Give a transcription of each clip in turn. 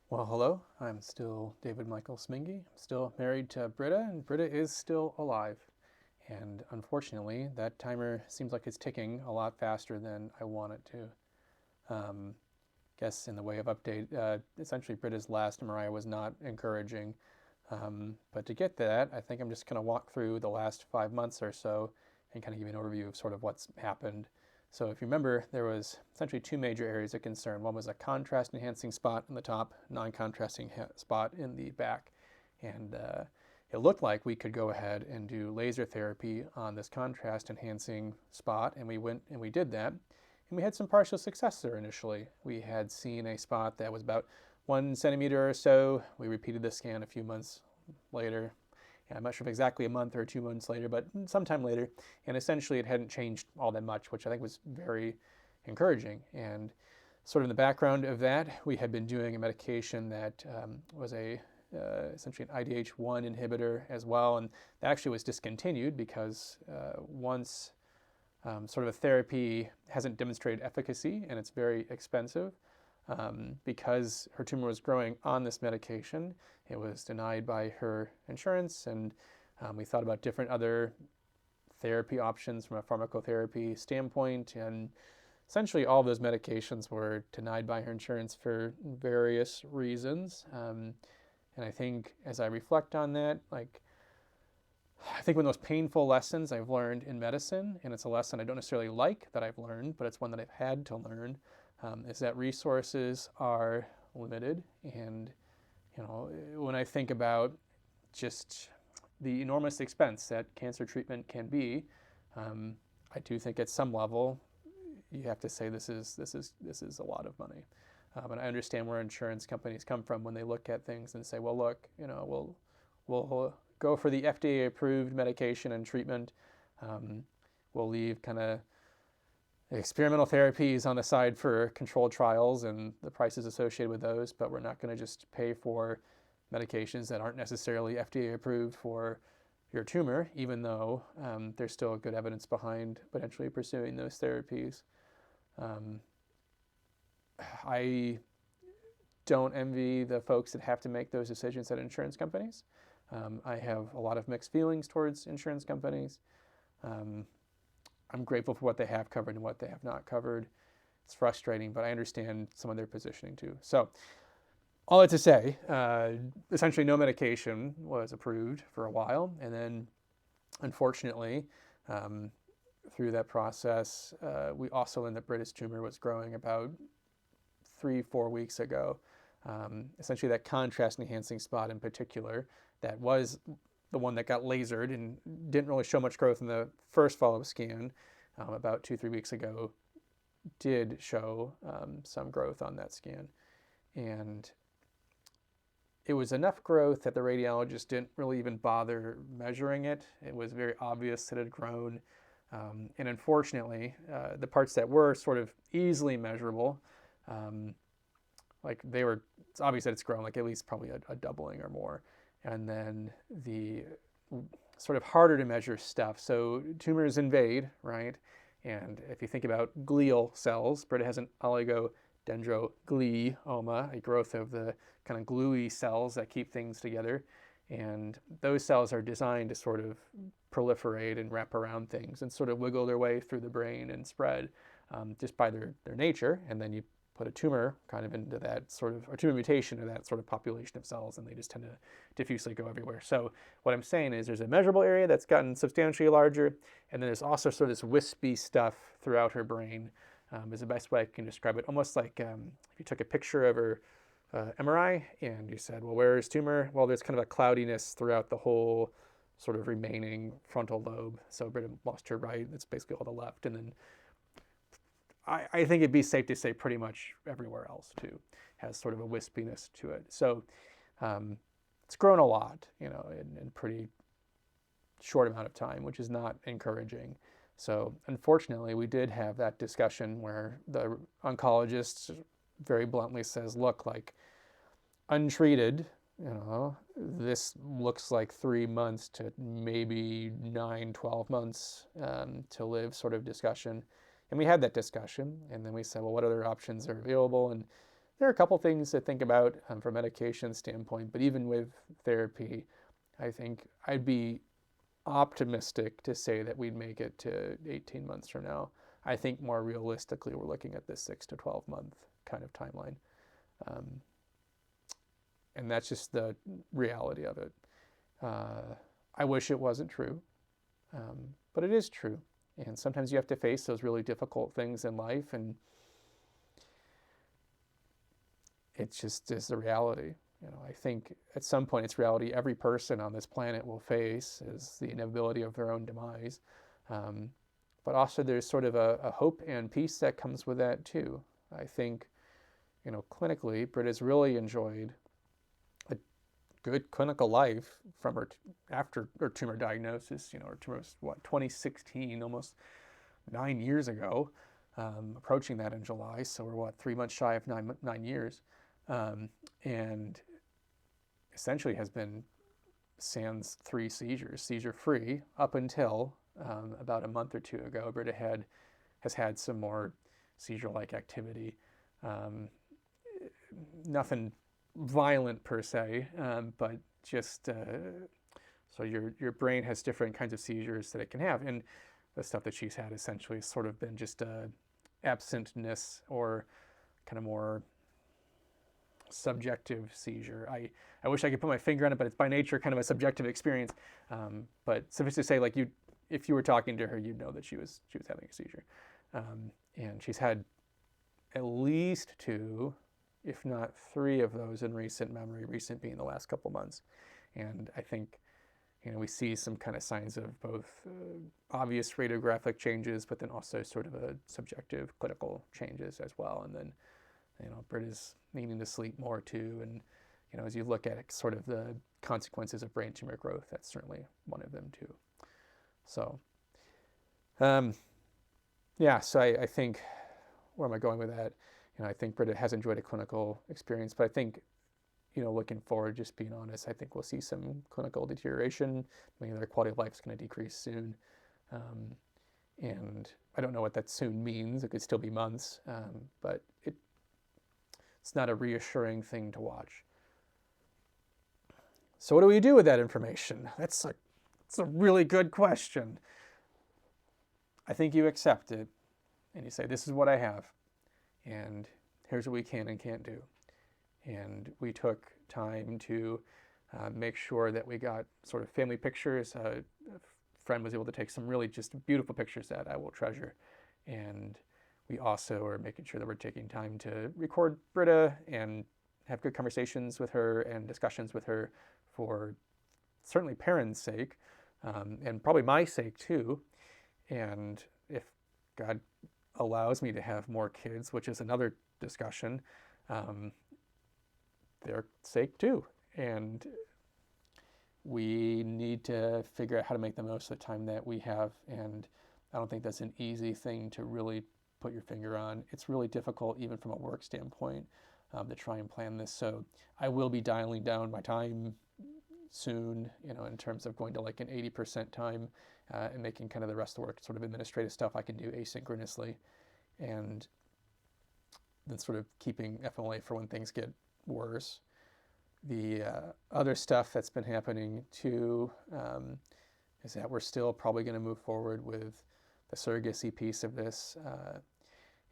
Well, hello. I'm still David Michael Smingy. I'm still married to Brita, and Brita is still alive. And unfortunately, that timer seems like it's ticking a lot faster than I want it to. Guess in the way of update, essentially Brita's last MRI was not encouraging. But to get that, I think I'm just going to walk through the last 5 months or so and kind of give you an overview of sort of what's happened. So if you remember, there was essentially two major areas of concern. One was a contrast enhancing spot in the top, non-contrasting spot in the back. And it looked like we could go ahead and do laser therapy on this contrast enhancing spot. And we went and we did that. And we had some partial success there initially. We had seen a spot that was about 1 centimeter or so. We repeated the scan a few months later. Yeah, I'm not sure if exactly a month or 2 months later, but sometime later. And essentially, it hadn't changed all that much, which I think was very encouraging. And sort of in the background of that, we had been doing a medication that was essentially an IDH1 inhibitor as well. And that actually was discontinued because once sort of a therapy hasn't demonstrated efficacy and it's very expensive, because her tumor was growing on this medication, it was denied by her insurance, and we thought about different other therapy options from a pharmacotherapy standpoint, and essentially all of those medications were denied by her insurance for various reasons. And I think as I reflect on that, I think one of the most painful lessons I've learned in medicine, and it's a lesson I don't necessarily like that I've learned, but it's one that I've had to learn, is that resources are limited. And when I think about just the enormous expense that cancer treatment can be, I do think at some level you have to say this is a lot of money. And I understand where insurance companies come from when they look at things and say, well, look, we'll go for the FDA-approved medication and treatment. We'll leave kind of experimental therapies on the side for controlled trials and the prices associated with those, but we're not going to just pay for medications that aren't necessarily FDA approved for your tumor, even though there's still good evidence behind potentially pursuing those therapies. I don't envy the folks that have to make those decisions at insurance companies. I have a lot of mixed feelings towards insurance companies. I'm grateful for what they have covered and what they have not covered. It's frustrating, but I understand some of their positioning too. So, all that to say, essentially no medication was approved for a while. And then, unfortunately, through that process, we also learned that Brita's tumor was growing about 3-4 weeks ago. Essentially, that contrast enhancing spot in particular, that was the one that got lasered and didn't really show much growth in the first follow-up scan about 2-3 weeks ago, did show some growth on that scan. And it was enough growth that the radiologist didn't really even bother measuring it. It was very obvious that it had grown. And unfortunately, the parts that were sort of easily measurable, it's obvious that it's grown, like at least probably a doubling or more. And then the sort of harder to measure stuff. So tumors invade, right? And if you think about glial cells, Brita has an oligodendroglioma, a growth of the kind of gluey cells that keep things together. And those cells are designed to sort of proliferate and wrap around things and sort of wiggle their way through the brain and spread just by their nature. And then you put a tumor kind of into that sort of, or tumor mutation in that sort of population of cells, and they just tend to diffusely go everywhere. So what I'm saying is there's a measurable area that's gotten substantially larger, and then there's also sort of this wispy stuff throughout her brain, is the best way I can describe it. Almost like if you took a picture of her MRI and you said, well, where is tumor? Well, there's kind of a cloudiness throughout the whole sort of remaining frontal lobe. So Brita lost her right, it's basically all the left, and then I think it'd be safe to say pretty much everywhere else too has sort of a wispiness to it. So it's grown a lot, in pretty short amount of time, which is not encouraging. So unfortunately, we did have that discussion where the oncologist very bluntly says, look, like untreated, this looks like 3 months to maybe 9-12 months to live sort of discussion. And we had that discussion, and then we said, well, what other options are available? And there are a couple things to think about from a medication standpoint, but even with therapy, I think I'd be optimistic to say that we'd make it to 18 months from now. I think more realistically, we're looking at this 6 to 12 month kind of timeline. Um, and that's just the reality of it. I wish it wasn't true, but it is true. And sometimes you have to face those really difficult things in life, and it just is the reality. I think at some point it's reality every person on this planet will face is the inevitability of their own demise. But also there's sort of a hope and peace that comes with that too. I think, clinically, Brita's really enjoyed a good clinical life from her after her tumor diagnosis. Her tumor was 2016, almost 9 years ago, approaching that in July. So we're 3 months shy of 9 years. And essentially has been sans 3 seizures, seizure-free, up until about a month or two ago. Brita has had some more seizure-like activity. Nothing violent per se, but just so your brain has different kinds of seizures that it can have. And the stuff that she's had essentially has sort of been just absentness or kind of more subjective seizure. I wish I could put my finger on it, but it's by nature kind of a subjective experience. But suffice to say, if you were talking to her, you'd know that she was having a seizure. And she's had at least 2, if not 3 of those in recent memory, recent being the last couple months. And I think, we see some kind of signs of both obvious radiographic changes, but then also sort of a subjective clinical changes as well. And then, Brita's needing to sleep more too. And, as you look at it, sort of the consequences of brain tumor growth, that's certainly one of them too. So, so I think, where am I going with that? I think Brita has enjoyed a clinical experience, but I think, looking forward, just being honest, I think we'll see some clinical deterioration. Maybe their quality of life is going to decrease soon. And I don't know what that soon means. It could still be months, but it's not a reassuring thing to watch. So what do we do with that information? That's a really good question. I think you accept it and you say, this is what I have, and here's what we can and can't do. And we took time to make sure that we got sort of family pictures. A friend was able to take some really just beautiful pictures that I will treasure. And we also are making sure that we're taking time to record Brita and have good conversations with her and discussions with her for certainly Perrin's sake, and probably my sake too. And if God allows me to have more kids, which is another discussion, their sake too. And we need to figure out how to make the most of the time that we have. And I don't think that's an easy thing to really put your finger on. It's really difficult, even from a work standpoint, to try and plan this. So I will be dialing down my time soon, in terms of going to like an 80% time and making kind of the rest of the work sort of administrative stuff I can do asynchronously, and then sort of keeping FMLA for when things get worse. The other stuff that's been happening too is that we're still probably going to move forward with the surrogacy piece of this.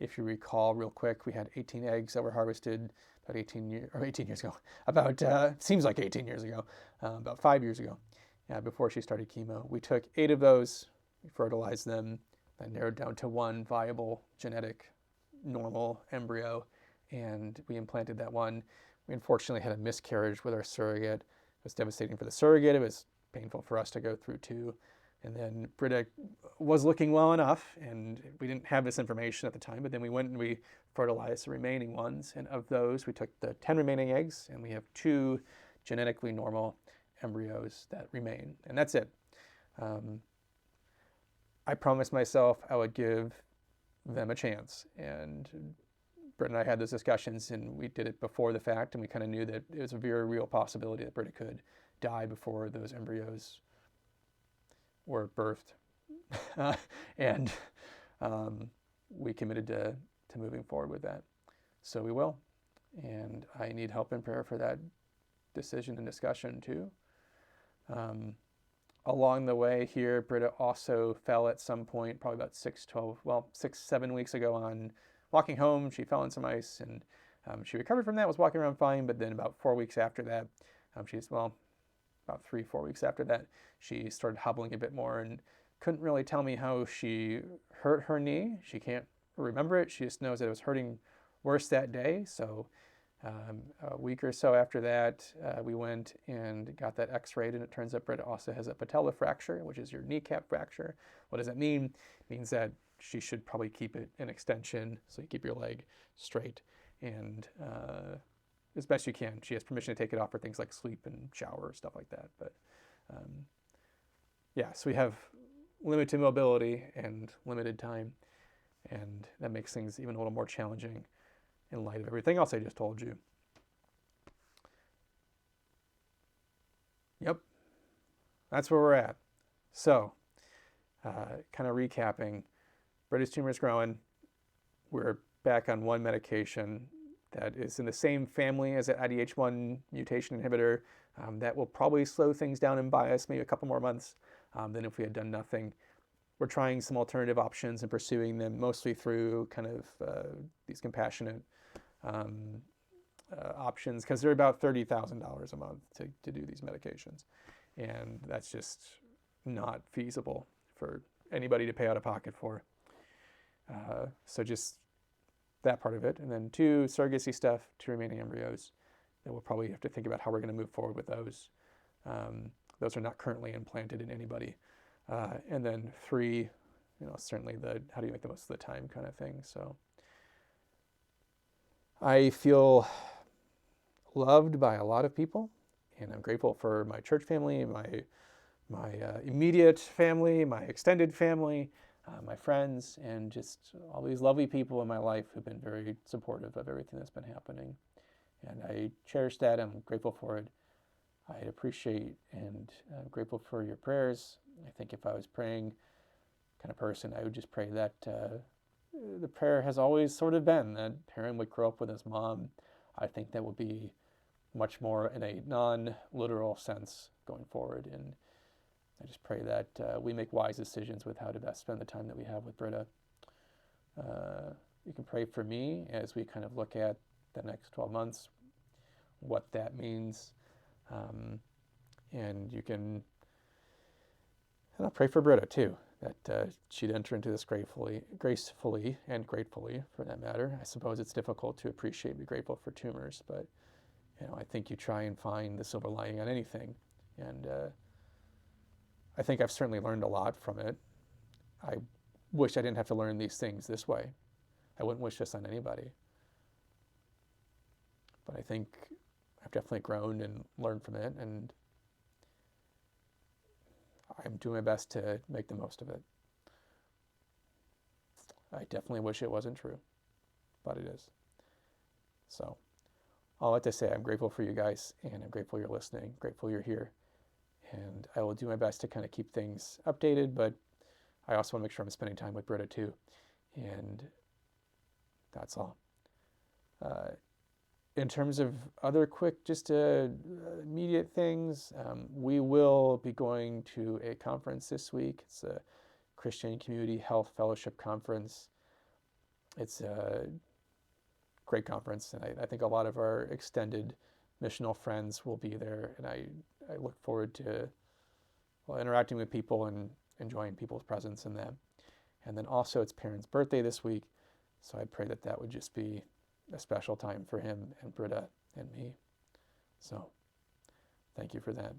If you recall real quick, we had 18 eggs that were harvested about 18 years ago, seems like 18 years ago, about 5 years ago, before she started chemo. We took 8 of those, we fertilized them, then narrowed down to 1 viable genetic normal embryo, and we implanted that one. We unfortunately had a miscarriage with our surrogate. It was devastating for the surrogate. It was painful for us to go through too. And then Brita was looking well enough, and we didn't have this information at the time, but then we went and we fertilized the remaining ones. And of those, we took the 10 remaining eggs, and we have 2 genetically normal embryos that remain. And that's it. I promised myself I would give them a chance. And Brita and I had those discussions, and we did it before the fact, and we kind of knew that it was a very real possibility that Brita could die before those embryos were birthed. And we committed to moving forward with that. So we will. and I need help and prayer for that decision and discussion too. Along the way here, Brita also fell at some point, probably about 7 weeks ago on walking home. She fell on some ice, and she recovered from that, was walking around fine, but then about 4 weeks after that, about 3-4 weeks after that, she started hobbling a bit more and couldn't really tell me how she hurt her knee. She can't remember it. She just knows that it was hurting worse that day. So a week or so after that, we went and got that x-rayed, and it turns out Brita also has a patella fracture, which is your kneecap fracture. What does that mean? It means that she should probably keep it in extension, so you keep your leg straight, and as best you can. She has permission to take it off for things like sleep and shower, stuff like that. But yeah, so we have limited mobility and limited time, and that makes things even a little more challenging in light of everything else I just told you. Yep, that's where we're at. So, kind of recapping, Brita's tumor is growing. We're back on one medication that is in the same family as an IDH1 mutation inhibitor. That will probably slow things down and buy us maybe a couple more months than if we had done nothing. We're trying some alternative options and pursuing them mostly through kind of these compassionate options, because they're about $30,000 a month to do these medications. And that's just not feasible for anybody to pay out of pocket for. So just that part of it. And then 2, surrogacy stuff, 2 remaining embryos that we'll probably have to think about how we're going to move forward with those. Those are not currently implanted in anybody. And then 3, certainly the how do you make the most of the time kind of thing. So I feel loved by a lot of people, and I'm grateful for my church family, my immediate family, my extended family, my friends, and just all these lovely people in my life who've been very supportive of everything that's been happening. And I cherish that. I'm grateful for it. I appreciate and I'm grateful for your prayers. I think if I was praying kind of person, I would just pray that the prayer has always sort of been that Perrin would grow up with his mom. I think that would be much more in a non-literal sense going forward. And I just pray that we make wise decisions with how to best spend the time that we have with Brita. You can pray for me as we kind of look at the next 12 months, what that means. And you can and I'll pray for Brita too, that she'd enter into this gracefully and gratefully for that matter. I suppose it's difficult to appreciate and be grateful for tumors, but I think you try and find the silver lining on anything. And I think I've certainly learned a lot from it. I wish I didn't have to learn these things this way. I wouldn't wish this on anybody. But I think I've definitely grown and learned from it, and I'm doing my best to make the most of it. I definitely wish it wasn't true, but it is. So all that to say, I'm grateful for you guys, and I'm grateful you're listening, grateful you're here. And I will do my best to kind of keep things updated, but I also want to make sure I'm spending time with Brita too. And that's all. In terms of other quick, just immediate things, we will be going to a conference this week. It's a Christian Community Health Fellowship Conference. It's a great conference, and I think a lot of our extended missional friends will be there, and I look forward to interacting with people and enjoying people's presence in that. And then also it's Perrin's birthday this week, so I pray that that would just be a special time for him and Brita and me. So thank you for that.